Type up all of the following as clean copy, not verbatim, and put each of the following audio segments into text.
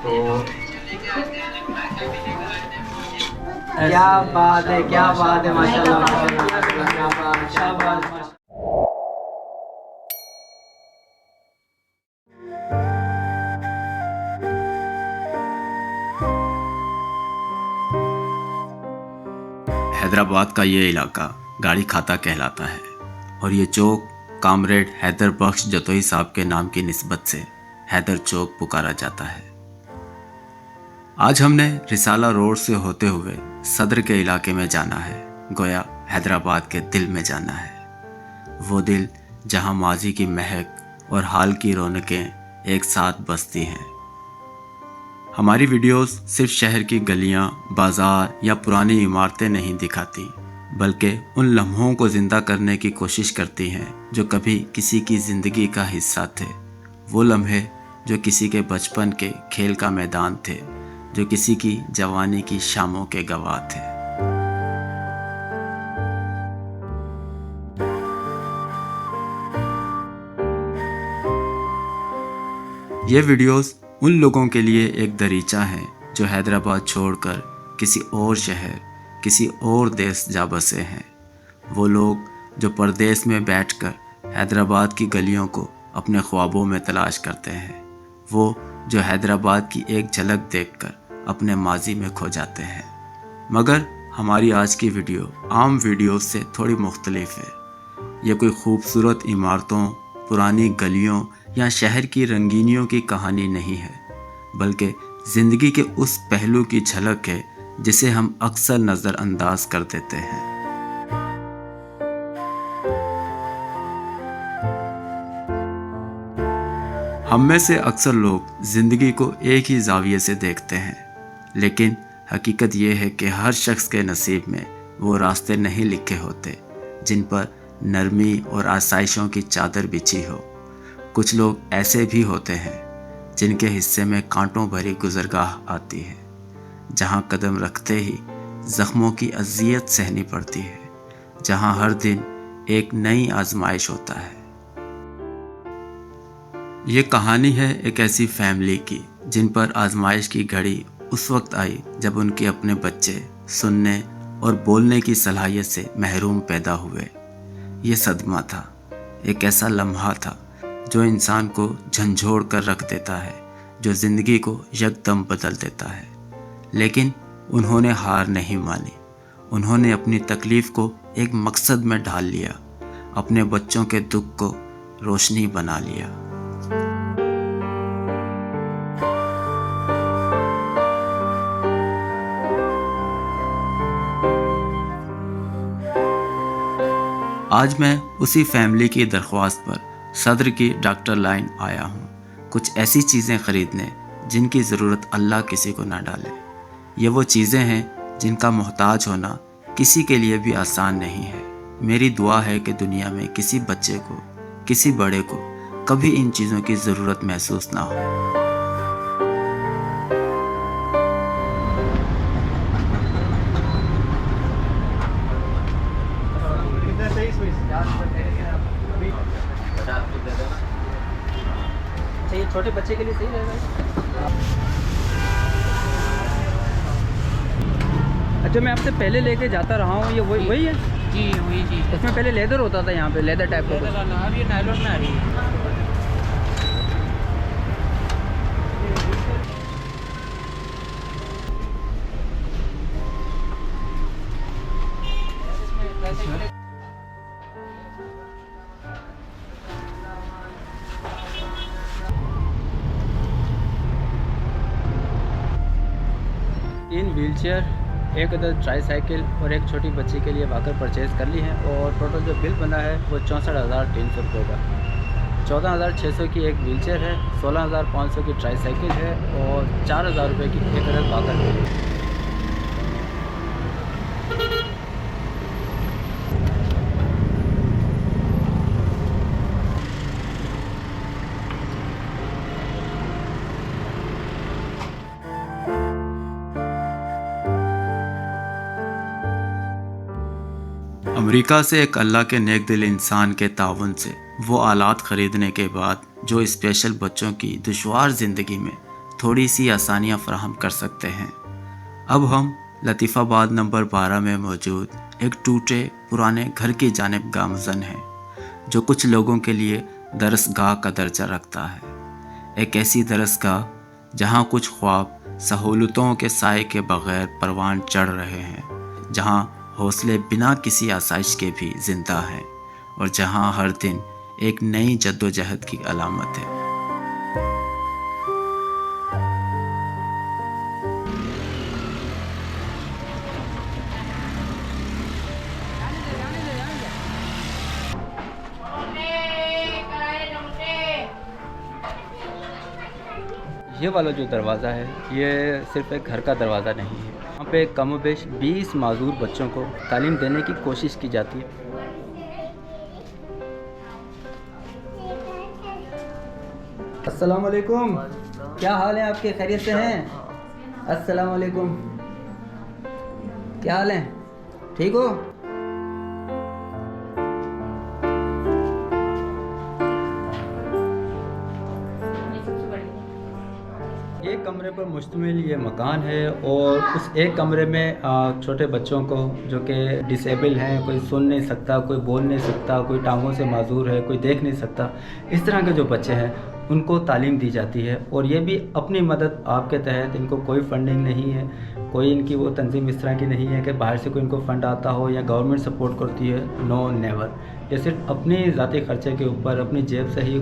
तो क्या बात है, क्या बात है, माशाल्लाह माशाल्लाह माशाल्लाह, क्या बात, शाबाश माशाल्लाह। हैदराबाद का ये इलाका गाड़ी खाता कहलाता है और ये चौक कामरेड हैदर बख्श जतोई साहब के नाम की निस्बत से हैदर चौक पुकारा जाता है। आज हमने रिसाला रोड से होते हुए सदर के इलाके में जाना है, गोया हैदराबाद के दिल में जाना है। वो दिल जहां माजी की महक और हाल की रौनकें एक साथ बसती हैं। हमारी वीडियोस सिर्फ शहर की गलियां, बाजार या पुरानी इमारतें नहीं दिखाती, बल्कि उन लम्हों को जिंदा करने की कोशिश करती हैं जो कभी किसी की ज़िंदगी का हिस्सा थे। वो लम्हे जो किसी के बचपन के खेल का मैदान थे, जो किसी की जवानी की शामों के गवाह थे। ये वीडियोस उन लोगों के लिए एक दरीचा है जो हैदराबाद छोड़कर किसी और शहर, किसी और देश जा बसे हैं। वो लोग जो परदेश में बैठकर हैदराबाद की गलियों को अपने ख्वाबों में तलाश करते हैं। वो जो हैदराबाद की एक झलक देखकर अपने माजी में खो जाते हैं। मगर हमारी आज की वीडियो आम वीडियो से थोड़ी मुख्तलिफ है। ये कोई खूबसूरत इमारतों, पुरानी गलियों या शहर की रंगीनियों की कहानी नहीं है, बल्कि ज़िंदगी के उस पहलू की झलक है जिसे हम अक्सर नज़रअंदाज कर देते हैं। हम में से अक्सर लोग ज़िंदगी को एक ही जाविये से देखते हैं, लेकिन हकीकत ये है कि हर शख्स के नसीब में वो रास्ते नहीं लिखे होते जिन पर नरमी और आसाइशों की चादर बिछी हो। कुछ लोग ऐसे भी होते हैं जिनके हिस्से में कांटों भरी गुजरगाह आती है, जहां कदम रखते ही जख्मों की अजियत सहनी पड़ती है, जहां हर दिन एक नई आजमाइश होता है। ये कहानी है एक ऐसी फैमिली की जिन पर आजमाइश की घड़ी उस वक्त आई जब उनके अपने बच्चे सुनने और बोलने की सलाहियत से महरूम पैदा हुए। ये सदमा था, एक ऐसा लम्हा था जो इंसान को झंझोड़ कर रख देता है, जो ज़िंदगी को यकदम बदल देता है। लेकिन उन्होंने हार नहीं मानी। उन्होंने अपनी तकलीफ़ को एक मकसद में ढाल लिया, अपने बच्चों के दुख को रोशनी बना लिया। आज मैं उसी फैमिली की दरख्वास्त पर सदर की डॉक्टर लाइन आया हूँ, कुछ ऐसी चीज़ें ख़रीदने जिनकी ज़रूरत अल्लाह किसी को ना डाले। ये वो चीज़ें हैं जिनका मोहताज होना किसी के लिए भी आसान नहीं है। मेरी दुआ है कि दुनिया में किसी बच्चे को, किसी बड़े को कभी इन चीज़ों की ज़रूरत महसूस ना हो। अच्छा, ये छोटे बच्चे के लिए सही रहेगा? अच्छा, मैं आपसे पहले लेके जाता रहा हूँ, ये वही है जी, वही चीज़ है। इसमें पहले लेदर होता था, यहाँ पे लेदर टाइप का कुछ। अब ये नायलॉन में आ रही है। तीन व्हीलचेयर, एक अदर ट्राईसाइकिल और एक छोटी बच्ची के लिए वाकर परचेज़ कर ली है और टोटल जो बिल बना है वो 64,300 रुपये का। 14,600 की एक व्हीलचेयर है, 16,500 की ट्राईसाइकिल है और 4,000 रुपये की एक अदर वाकर है। अमेरिका से एक अल्लाह के नेक दिल इंसान के ताउन से वो आलात ख़रीदने के बाद जो स्पेशल बच्चों की दुश्वार ज़िंदगी में थोड़ी सी आसानियाँ फराहम कर सकते हैं। अब हम लतीफ़ाबाद नंबर 12 में मौजूद एक टूटे पुराने घर की जानिब गामज़न हैं, जो कुछ लोगों के लिए दरसगाह का दर्जा रखता है। एक ऐसी दरसगाह जहाँ कुछ ख्वाब सहूलतों के साए के बग़ैर परवान चढ़ रहे हैं, जहाँ हौसले बिना किसी आसाइश के भी ज़िंदा हैं और जहाँ हर दिन एक नई जद्दोजहद की अलामत है। ये वाला जो दरवाज़ा है ये सिर्फ एक घर का दरवाज़ा नहीं है। यहाँ पे कम बेश 20 माजूर बच्चों को तालीम देने की कोशिश की जाती है। अस्सलाम वालेकुम, क्या हाल है आपके? खैरियत से हैं? अस्सलाम वालेकुम, क्या हाल है? ठीक हो? एक कमरे पर मुश्तमिल ये मकान है और उस एक कमरे में छोटे बच्चों को जो कि डिसेबल हैं, कोई सुन नहीं सकता, कोई बोल नहीं सकता, कोई टांगों से माजूर है, कोई देख नहीं सकता, इस तरह के जो बच्चे हैं उनको तालीम दी जाती है। और ये भी अपनी मदद आपके तहत, इनको कोई फंडिंग नहीं है, कोई इनकी वो तंजीम इस तरह की नहीं है कि बाहर से कोई इनको फ़ंड आता हो या गवर्नमेंट सपोर्ट करती है। No, never. ये सिर्फ अपनी ज़ाती खर्चे के ऊपर, अपनी जेब से ही,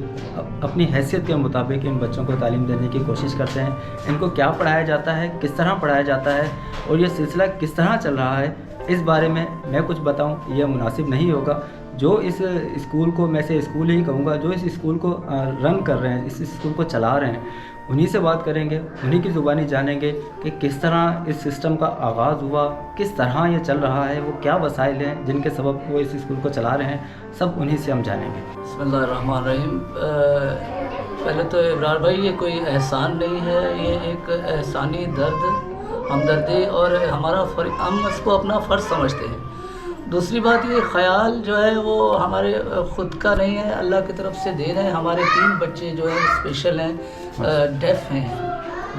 अपनी हैसियत के मुताबिक इन बच्चों को तालीम देने की कोशिश करते हैं। इनको क्या पढ़ाया जाता है, किस तरह पढ़ाया जाता है और ये सिलसिला किस तरह चल रहा है, इस बारे में मैं कुछ बताऊं यह मुनासिब नहीं होगा। जो इस स्कूल को, मैं से स्कूल ही कहूँगा, जो इस स्कूल को रन कर रहे हैं, इस स्कूल को चला रहे हैं, उन्हीं से बात करेंगे, उन्हीं की ज़ुबानी जानेंगे कि किस तरह इस सिस्टम का आगाज़ हुआ, किस तरह ये चल रहा है, वो क्या वसाइल हैं जिनके सबब वो इस स्कूल को चला रहे हैं, सब उन्हीं से हम जानेंगे। बिस्मिल्लाहिर्रहमानिर्रहीम। पहले तो इब्रार भाई, ये कोई एहसान नहीं है, ये एक एहसानी दर्द, हमदर्दी और हम इसको अपना फ़र्ज़ समझते हैं। दूसरी बात, ये ख़याल जो है वो हमारे ख़ुद का नहीं है, अल्लाह की तरफ से देन है। हमारे 3 बच्चे जो हैं स्पेशल हैं, डेफ़ हैं,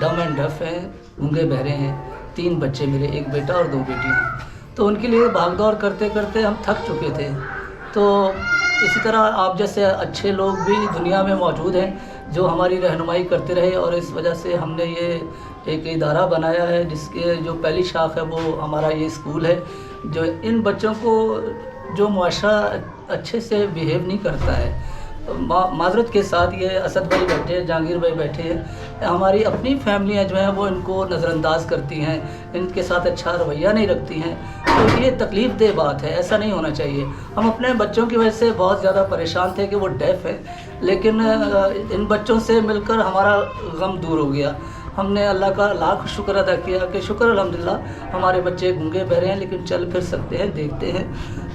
डम एंड डफ हैं, गूंगे बहरे हैं। 3 बच्चे मेरे, एक बेटा और 2 बेटियाँ। तो उनके लिए भागदौड़ करते करते हम थक चुके थे। तो इसी तरह आप जैसे अच्छे लोग भी दुनिया में मौजूद हैं जो हमारी रहनुमाई करते रहे, और इस वजह से हमने ये एक इदारा बनाया है जिसके जो पहली शाख है वो हमारा ये स्कूल है। जो इन बच्चों को जो मुआशरा अच्छे से बिहेव नहीं करता है, माजरत के साथ, ये असद भाई बैठे हैं, जहांगीर भाई बैठे हैं, हमारी अपनी फैमिलियां जो हैं वो इनको नज़रअंदाज करती हैं, इनके साथ अच्छा रवैया नहीं रखती हैं। तो ये तकलीफ़ दे बात है, ऐसा नहीं होना चाहिए। हम अपने बच्चों की वजह से बहुत ज़्यादा परेशान थे कि वो डेफ़ है, लेकिन इन बच्चों से मिलकर हमारा गम दूर हो गया। हमने अल्लाह का लाख शुक्र अदा किया कि शुक्र अल्हम्दुलिल्लाह हमारे बच्चे गूंगे बहरे हैं लेकिन चल फिर सकते हैं, देखते हैं।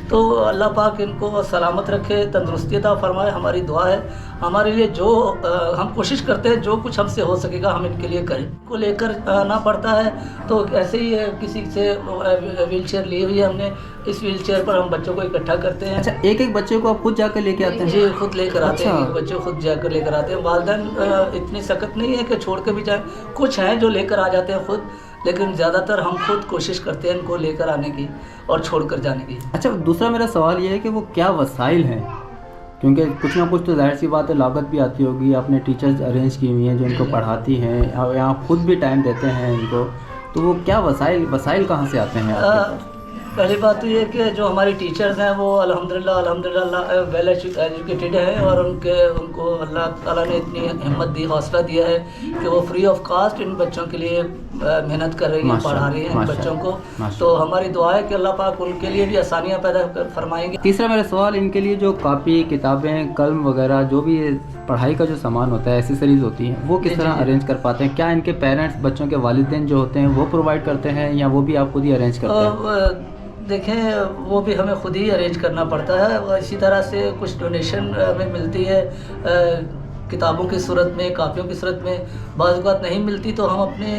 तो अल्लाह पाक इनको सलामत रखे, तंदुरुस्ती अता फरमाए, हमारी दुआ है। हमारे लिए जो हम कोशिश करते हैं, जो कुछ हमसे हो सकेगा हम इनके लिए करें। को लेकर आना पड़ता है तो ऐसे ही किसी से व्हील चेयर ली हुई है हमने, इस व्हील चेयर पर हम बच्चों को इकट्ठा करते हैं। अच्छा, एक एक बच्चे को आप खुद जाकर लेके आते हैं? जी, खुद लेकर आते हैं। अच्छा। बच्चे खुद जाकर लेकर आते हैं। वालिदैन इतनी सख्त नहीं है कि छोड़ के भी जाए, कुछ हैं जो लेकर आ जाते हैं खुद, लेकिन ज़्यादातर हम खुद कोशिश करते हैं इनको लेकर आने की और छोड़कर जाने की। अच्छा, दूसरा मेरा सवाल ये है कि वो क्या वसाइल हैं, क्योंकि कुछ ना कुछ तो जाहिर सी बात है लागत भी आती होगी। आपने टीचर्स अरेंज की हुई हैं जो इनको पढ़ाती हैं, यहाँ खुद भी टाइम देते हैं इनको, तो वो क्या वसाइल कहाँ से आते हैं आपके? पहली बात तो ये है कि जो हमारी टीचर्स हैं वो अल्हम्दुलिल्लाह वेल एजुकेटेड हैं, और उनको अल्लाह ताला ने इतनी हिम्मत दी, हौसला दिया है कि वो फ्री ऑफ कास्ट इन बच्चों के लिए मेहनत कर रही हैं, पढ़ा रही हैं बच्चों को। तो हमारी दुआ है कि अल्लाह पाक उनके लिए भी आसानियाँ पैदा फरमाएंगे। तीसरा मेरा सवाल, इनके लिए जो कापी, किताबें, कलम वगैरह, जो भी पढ़ाई का जो सामान होता है, एसेसरीज होती हैं, वो किस तरह अरेंज कर पाते हैं? क्या इनके पेरेंट्स, बच्चों के वालिदैन जो होते हैं वो प्रोवाइड करते हैं या वो भी आप खुद ही अरेंज करते हैं? देखें, वो भी हमें खुद ही अरेंज करना पड़ता है, और इसी तरह से कुछ डोनेशन हमें मिलती है किताबों की सूरत में, कापियों की सूरत में। बाज़ औक़ात नहीं मिलती तो हम अपने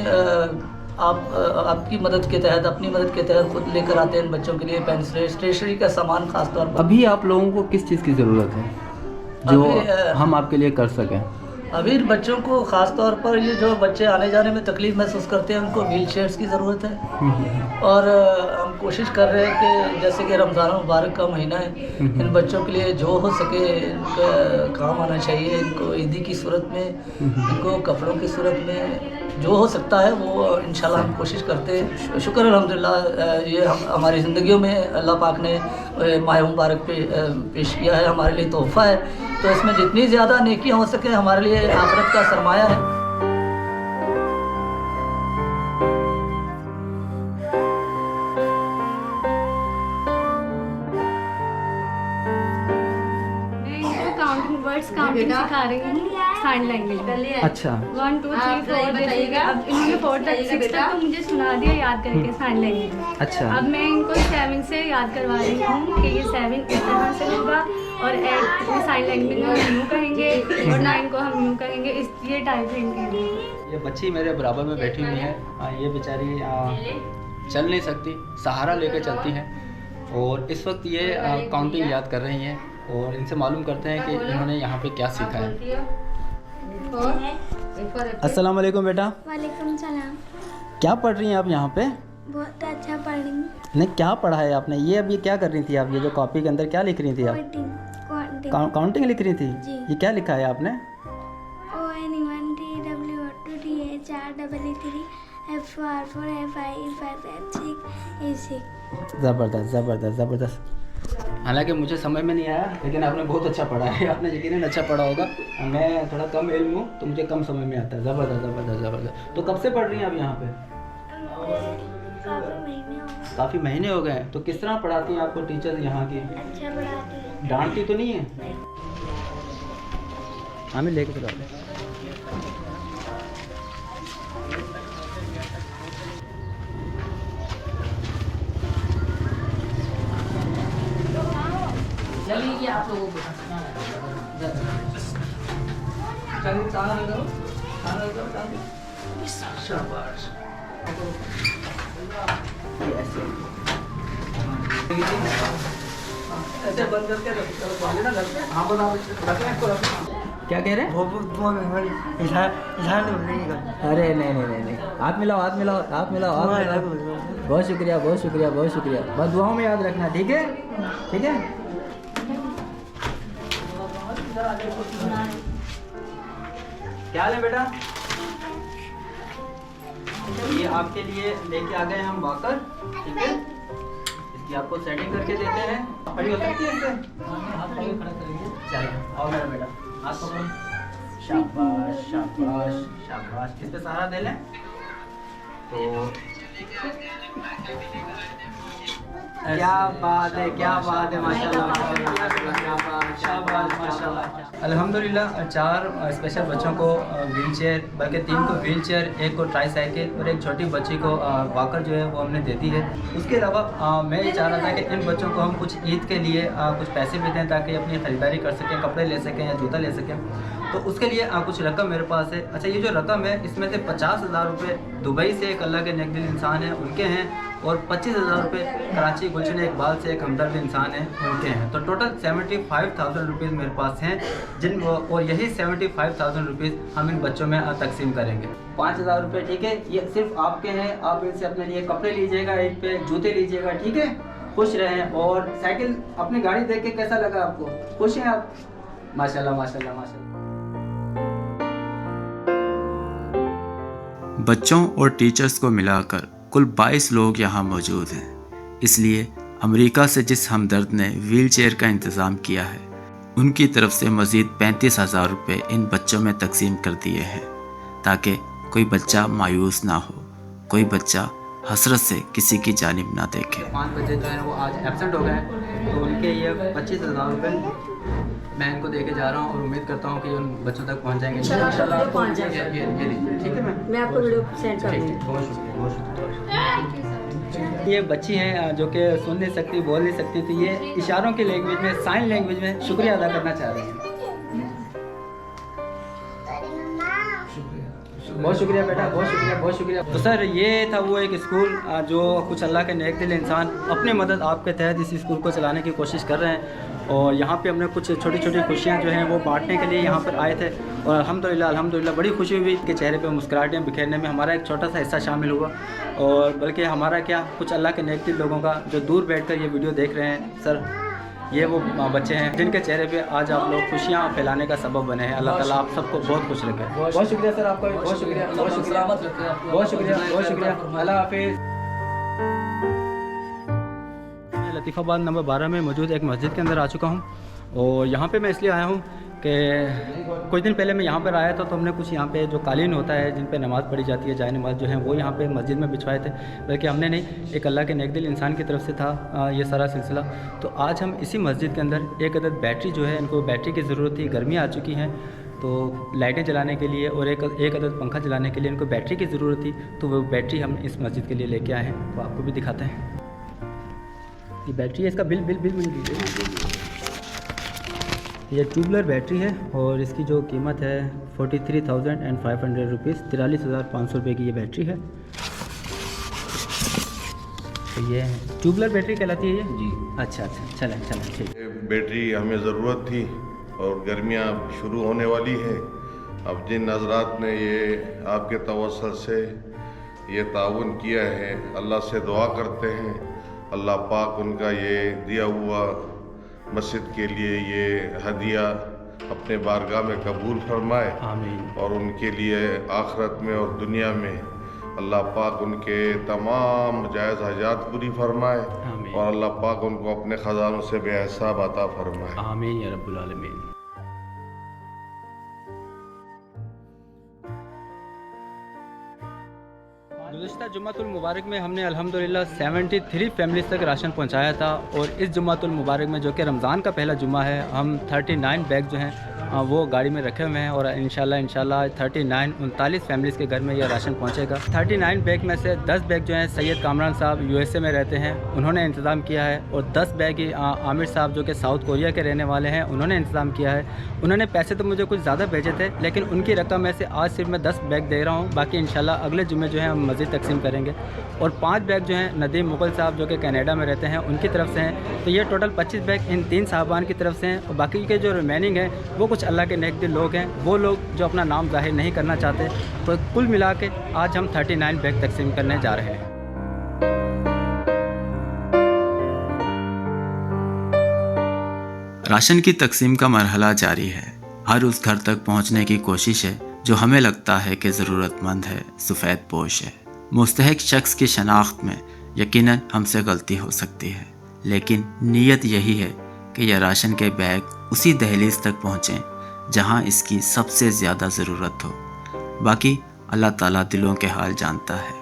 आपकी मदद के तहत, अपनी मदद के तहत खुद लेकर आते हैं बच्चों के लिए पेंसिल, स्टेशनरी का सामान ख़ास तौर पर। अभी आप लोगों को किस चीज़ की ज़रूरत है जो हम आपके लिए कर सकें? अभी इन बच्चों को ख़ास तौर पर ये जो बच्चे आने जाने में तकलीफ़ महसूस करते हैं उनको व्हील चेयर्स की ज़रूरत है। और हम कोशिश कर रहे हैं कि जैसे कि रमज़ान मुबारक का महीना है, इन बच्चों के लिए जो हो सके इनका काम आना चाहिए। इनको ईदी की सूरत में, इनको कपड़ों की सूरत में जो हो सकता है वो इंशाल्लाह हम कोशिश करते हैं। शुक्र अल्हम्दुलिल्लाह ये हम हमारी ज़िंदगियों में अल्लाह पाक ने माह मुबारक पेश किया है, हमारे लिए तोहफ़ा है। तो इसमें जितनी ज़्यादा नेकियां हो सके हमारे लिए आखिरत का सरमाया है। काउंटिंग सिखा रही हूँ साइन लैंग्वेज में। अच्छा 1 2 3 4 जैसे अब इन्होंने 4 तक 6 तक तो मुझे सुना दिया याद करके साइन लैंग्वेज में। अच्छा अब मैं इनको 7 से याद करवा रही हूँ कि ये 7 इस तरह से होगा और 8 साइन लैंग्वेज में हम यूँ कहेंगे और 9 को हम यूँ कहेंगे। इस ये टाइप है इनके। ये बच्ची मेरे बराबर में बैठी हुई है। ये बेचारी चल नहीं सकती, सहारा लेकर चलती हैं और इस वक्त ये काउंटिंग याद कर रही हैं और इनसे मालूम करते हैं कि इन्होंने यहाँ पे क्या सीखा है। अस्सलाम वालेकुम बेटा। वालेकुम सलाम। क्या पढ़ रही हैं आप यहाँ पे? बहुत अच्छा पढ़ रही हूँ। नहीं, क्या पढ़ा है आपने? ये अभी क्या कर रही थी आप? ये जो कॉपी के अंदर क्या लिख रही थी आप? काउंटिंग लिख रही थी जी। ये क्या लिखा है आपने? ज़बरदस्त ज़बरदस्त ज़बरदस्त। हालांकि मुझे समझ में नहीं आया लेकिन आपने बहुत अच्छा पढ़ा है। आपने यकीनन अच्छा पढ़ा होगा। मैं थोड़ा कम इल्म हूँ तो मुझे कम समझ में आता है। ज़बरदस्त ज़बरदस्त ज़बरदस्त। तो कब से पढ़ रही हैं आप यहाँ पे? काफ़ी महीने हो गए हैं। तो किस तरह पढ़ाती हैं आपको टीचर यहाँ की? अच्छा पढ़ाती है। डांटती तो नहीं है? हमें लेके चलो। चलिए आप लोगों को शाबाश। ऐसे बंद करके ना घर पे। हाँ बता क्या कह रहे हैं? अरे नहीं नहीं नहीं नहीं, हाथ मिलाओ हाथ मिलाओ हाथ मिलाओ हाथ मिलाओ। बहुत शुक्रिया बहुत शुक्रिया बहुत शुक्रिया। बस दुआओं में याद रखना, ठीक है? ठीक है। क्या हाल है बेटा? ये आपके लिए लेके आ गए हम वॉकर, ठीक है? इसकी आपको सेटिंग करके देते हैं। खड़ी हो सकती है इससे? चलिए आओ मेरा बेटा, हाथ पकड़ो। शाबाश शाबाश शाबाश। इस पे सहारा दे लें तो क्या बात है माशाल्लाह माशाल्लाह शाबाश माशाल्लाह। अल्हम्दुलिल्लाह 4 स्पेशल बच्चों को व्हील चेयर, बल्कि 3 को व्हील चेयर, 1 को ट्राई साइकिल और एक छोटी बच्ची को वॉकर जो है वो हमने दे दी है। उसके अलावा मैं ये चाह रहा था कि इन बच्चों को हम कुछ ईद के लिए कुछ पैसे भी दें ताकि अपनी ख़रीदारी कर सकें, कपड़े ले सकें या जूता ले सकें। तो उसके लिए कुछ रकम मेरे पास है। अच्छा, ये जो रकम है इसमें से 50,000 रुपये दुबई से एक अल्लाह के नेकदिल इंसान है उनके हैं और 25,000 रुपये कराची गुलशन इकबाल से एक हमदर्द इंसान है उनके हैं। तो टोटल 75,000 रुपीज़ मेरे पास हैं और यही 75,000 रुपीज़ हम इन बच्चों में तकसीम करेंगे। 5,000 रुपये, ठीक है? ये सिर्फ आपके हैं। आप इनसे अपने लिए कपड़े लीजिएगा, एक पे जूते लीजिएगा, ठीक है? खुश रहें। और साइकिल अपनी गाड़ी देख के कैसा लगा आपको? खुश हैं आप? माशाल्लाह माशाल्लाह माशाल्लाह। बच्चों और टीचर्स को मिलाकर कुल 22 लोग यहाँ मौजूद हैं। इसलिए अमेरिका से जिस हमदर्द ने व्हील चेयर का इंतज़ाम किया है उनकी तरफ से मज़ीद 35,000 रुपये इन बच्चों में तकसीम कर दिए हैं ताकि कोई बच्चा मायूस ना हो, कोई बच्चा हसरत से किसी की जानिब ना देखे। 5 बच्चे जो हैं वो आज एब्सेंट हो गए हैं तो उनके ये 25,000 रुपये मैं इनको देके जा रहा हूँ और उम्मीद करता हूँ कि उन बच्चों तक पहुँच जाएंगे इंशाल्लाह। पहुँच जाएंगे। ये लीजिए, ठीक है? मैं आपको वीडियो सेंड कर दूँगी। बहुत शुक्रिया बहुत शुक्रिया। ये बच्ची हैं जो कि सुन नहीं सकती, बोल नहीं सकती, तो ये इशारों की लैंग्वेज में, साइन लैंग्वेज में शुक्रिया अदा करना चाह रही हैं। बहुत शुक्रिया बेटा, बहुत शुक्रिया बहुत शुक्रिया। तो सर ये था वो एक स्कूल जो कुछ अल्लाह के नेक दिल इंसान अपने मदद आपके तहत इस स्कूल को चलाने की कोशिश कर रहे हैं और यहाँ पे हमने कुछ छोटी छोटी खुशियाँ जो हैं वो बांटने के लिए यहाँ पर आए थे और अल्हम्दुलिल्लाह बड़ी खुशी हुई कि चेहरे पे मुस्कुराहटें बिखेरने में हमारा एक छोटा सा हिस्सा शामिल हुआ। और बल्कि हमारा क्या, कुछ अल्लाह के नेक दिल लोगों का जो दूर बैठकर ये वीडियो देख रहे हैं। सर, ये वो बच्चे हैं जिनके चेहरे पे आज आप लोग खुशियाँ फैलाने का सबब बने हैं। अल्लाह ताला आप सबको बहुत खुश रखे। बहुत शुक्रिया सर आपका, बहुत शुक्रिया, बहुत शुक्रिया, बहुत शुक्रिया, बहुत शुक्रिया। अल्लाह हाफिज़। मैं लतीफ़ाबाद नंबर 12 में मौजूद एक मस्जिद के अंदर आ चुका हूँ और यहाँ पे मैं इसलिए आया हूँ कि कुछ दिन पहले मैं यहाँ पर आया था तो हमने कुछ यहाँ पे जो कालीन होता है जिन पे नमाज़ पढ़ी जाती है, जाए नमाज जो है वो यहाँ पे मस्जिद में बिछवाए थे। बल्कि हमने नहीं, एक अल्लाह के नेक दिल इंसान की तरफ से था ये सारा सिलसिला। तो आज हम इसी मस्जिद के अंदर एक अदद बैटरी जो है, इनको बैटरी की ज़रूरत थी, गर्मी आ चुकी हैं तो लाइटें जलाने के लिए और एक अदद पंखा जलाने के लिए इनको बैटरी की ज़रूरत थी। तो वो बैटरी हम इस मस्जिद के लिए लेके आए हैं, तो आपको भी दिखाते हैं। ये बैटरी है, इसका बिल मिल दीजिए। ये ट्यूबलर बैटरी है और इसकी जो कीमत है 43,500 रुपीज़, 43,500 रुपये की ये बैटरी है। तो ये ट्यूबलर बैटरी कहलाती है ये जी। अच्छा, चलें ठीक। बैटरी हमें ज़रूरत थी और गर्मियाँ शुरू होने वाली है। अब जिन हज़रात ने ये आपके तवस्सुल से ये ताउन किया है, अल्लाह से दुआ करते हैं अल्लाह पाक उनका ये दिया हुआ मस्जिद के लिए ये हदिया अपने बारगाह में कबूल फरमाए। आमीन। और उनके लिए आखिरत में और दुनिया में अल्लाह पाक उनके तमाम जायज़ हजात पूरी फरमाए। आमीन। और अल्लाह पाक उनको अपने ख़जानों से बेहिसाब अता फरमाए। आमीन या रब्बुल आलमीन। गुज़िश्ता जुम्मतुल मुबारक में हमने अल्हम्दुलिल्लाह 73 फैमिलीज़ तक राशन पहुंचाया था और इस जुम्मतुल मुबारक में जो कि रमज़ान का पहला जुम्मा है, हम 39 बैग जो हैं वो गाड़ी में रखे हुए हैं और इंशाल्लाह 39 फैमिलीज़ के घर में यह राशन पहुंचेगा। 39 बैग में से 10 बैग जो हैं सैयद कामरान साहब USA में रहते हैं, उन्होंने इंतज़ाम किया है। और 10 बैग ही आमिर साहब जो कि साउथ कोरिया के रहने वाले हैं, उन्होंने इंतज़ाम किया है। उन्होंने पैसे तो मुझे कुछ ज़्यादा भेजे थे, लेकिन उनकी रकम में से आज सिर्फ मैं 10 बैग दे रहा हूँ। बाकी इंशाल्लाह अगले जुम्मे जो है हम मज़ीद तकसीम करेंगे। और 5 बैग जो हैं नदीम मुगल साहब जो कि कनाडा में रहते हैं, उनकी तरफ से हैं। तो ये टोटल 25 बैग इन 3 साहबान की तरफ से हैं। और बाकी के जो रिमेनिंग है वो कुछ अल्लाह के नेक दिल लोग हैं, वो लोग जो अपना नाम जाहिर नहीं करना चाहते। तो कुल मिला के आज हम 39 बैग तकसीम करने जा रहे हैं। राशन की तकसीम का मरहला जारी है। हर उस घर तक पहुंचने की कोशिश है जो हमें लगता है कि ज़रूरतमंद है, सफ़ेद पोश है। मुस्तहिक शख्स की शनाख्त में यकीनन हमसे गलती हो सकती है, लेकिन नीयत यही है कि यह राशन के बैग उसी दहलीज तक पहुँचें जहाँ इसकी सबसे ज़्यादा ज़रूरत हो। बाकी अल्लाह ताला दिलों के हाल जानता है।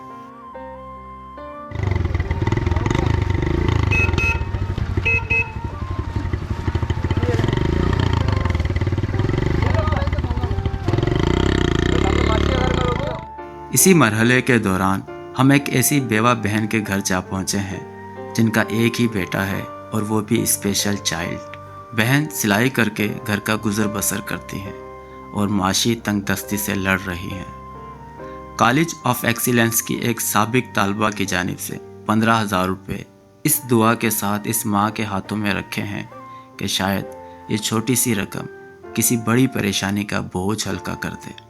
इसी मरहले के दौरान हम एक ऐसी बेवा बहन के घर जा पहुँचे हैं जिनका एक ही बेटा है और वो भी स्पेशल चाइल्ड। बहन सिलाई करके घर का गुजर बसर करती हैं और माशी तंगदस्ती से लड़ रही हैं। कॉलेज ऑफ एक्सीलेंस की एक साबिक तालबा की जानिब से 15,000 रुपये इस दुआ के साथ इस माँ के हाथों में रखे हैं कि शायद ये छोटी सी रकम किसी बड़ी परेशानी का बोझ हल्का कर दे।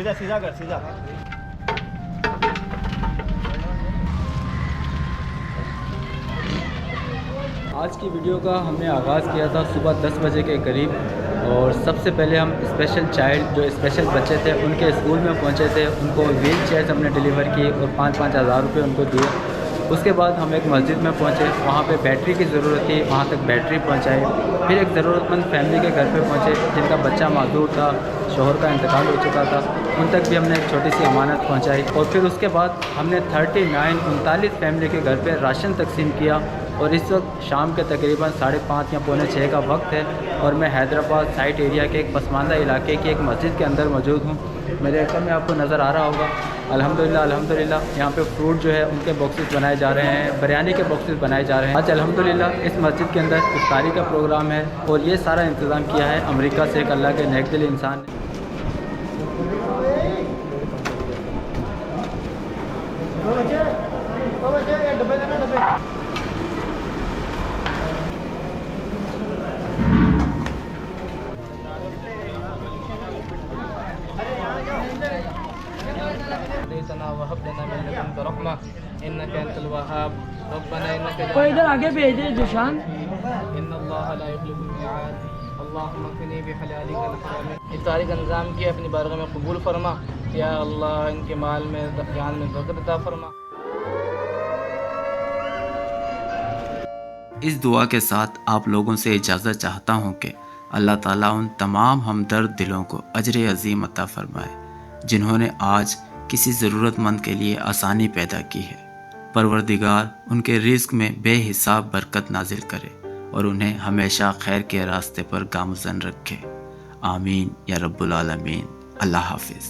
सीधा कर सीधा। आज की वीडियो का हमने आगाज़ किया था सुबह 10 बजे के करीब और सबसे पहले हम स्पेशल चाइल्ड जो स्पेशल बच्चे थे उनके स्कूल में पहुंचे थे। उनको व्हील चेयर हमने डिलीवर की और 5-5 हज़ार रुपये उनको दिए। उसके बाद हम एक मस्जिद में पहुंचे, वहाँ पे बैटरी की ज़रूरत थी, वहाँ तक बैटरी पहुँचाई। फिर एक ज़रूरतमंद फैमिली के घर पे पहुँचे जिनका बच्चा माजूर था, शोहर का इंतकाल हो चुका था, उन तक भी हमने एक छोटी सी अमानत पहुँचाई। और फिर उसके बाद हमने 39 फैमिली के घर पे राशन तकसीम किया। और इस वक्त शाम के तकरीबन 5:30 या 5:45 का वक्त है और मैं हैदराबाद साइट एरिया के एक पसमानदा इलाके की एक मस्जिद के अंदर मौजूद हूँ। मेरे घर में आपको नज़र आ रहा होगा अल्हम्दुलिल्लाह यहाँ पे फ्रूट जो है उनके बॉक्सेस बनाए जा रहे हैं, बिरयानी के बॉक्सेस बनाए जा रहे हैं। आज अल्हम्दुलिल्लाह इस मस्जिद के अंदर इफ्तारी का प्रोग्राम है और ये सारा इंतज़ाम किया है अमेरिका से एक अल्लाह के नेक दिल इंसान ने। रहमा इन्नका अंतल वहाब रब्बना इन्नका कोई इधर आगे भेज दे जोशान। इन्नल्लाह ला युखलिफुल मिआद अल्लाहुम्मा कनी बिहलालिका अलहराम। इस तारीख इंतजाम किया अपनी बारगाह में कबूल फरमा। या अल्लाह इनके माल में जान में बरकत अता फरमा। इस दुआ के साथ आप लोगों से इजाज़त चाहता हूँ कि अल्लाह ताला उन तमाम हमदर्द दिलों को अजर अजीम अता फरमाए जिन्होंने आज किसी ज़रूरतमंद के लिए आसानी पैदा की है। परवरदिगार उनके रिज़्क़ में बेहिसाब बरकत नाजिल करे और उन्हें हमेशा खैर के रास्ते पर गामज़न रखे। आमीन या रब्बुल आलमीन। अल्लाह हाफिज़।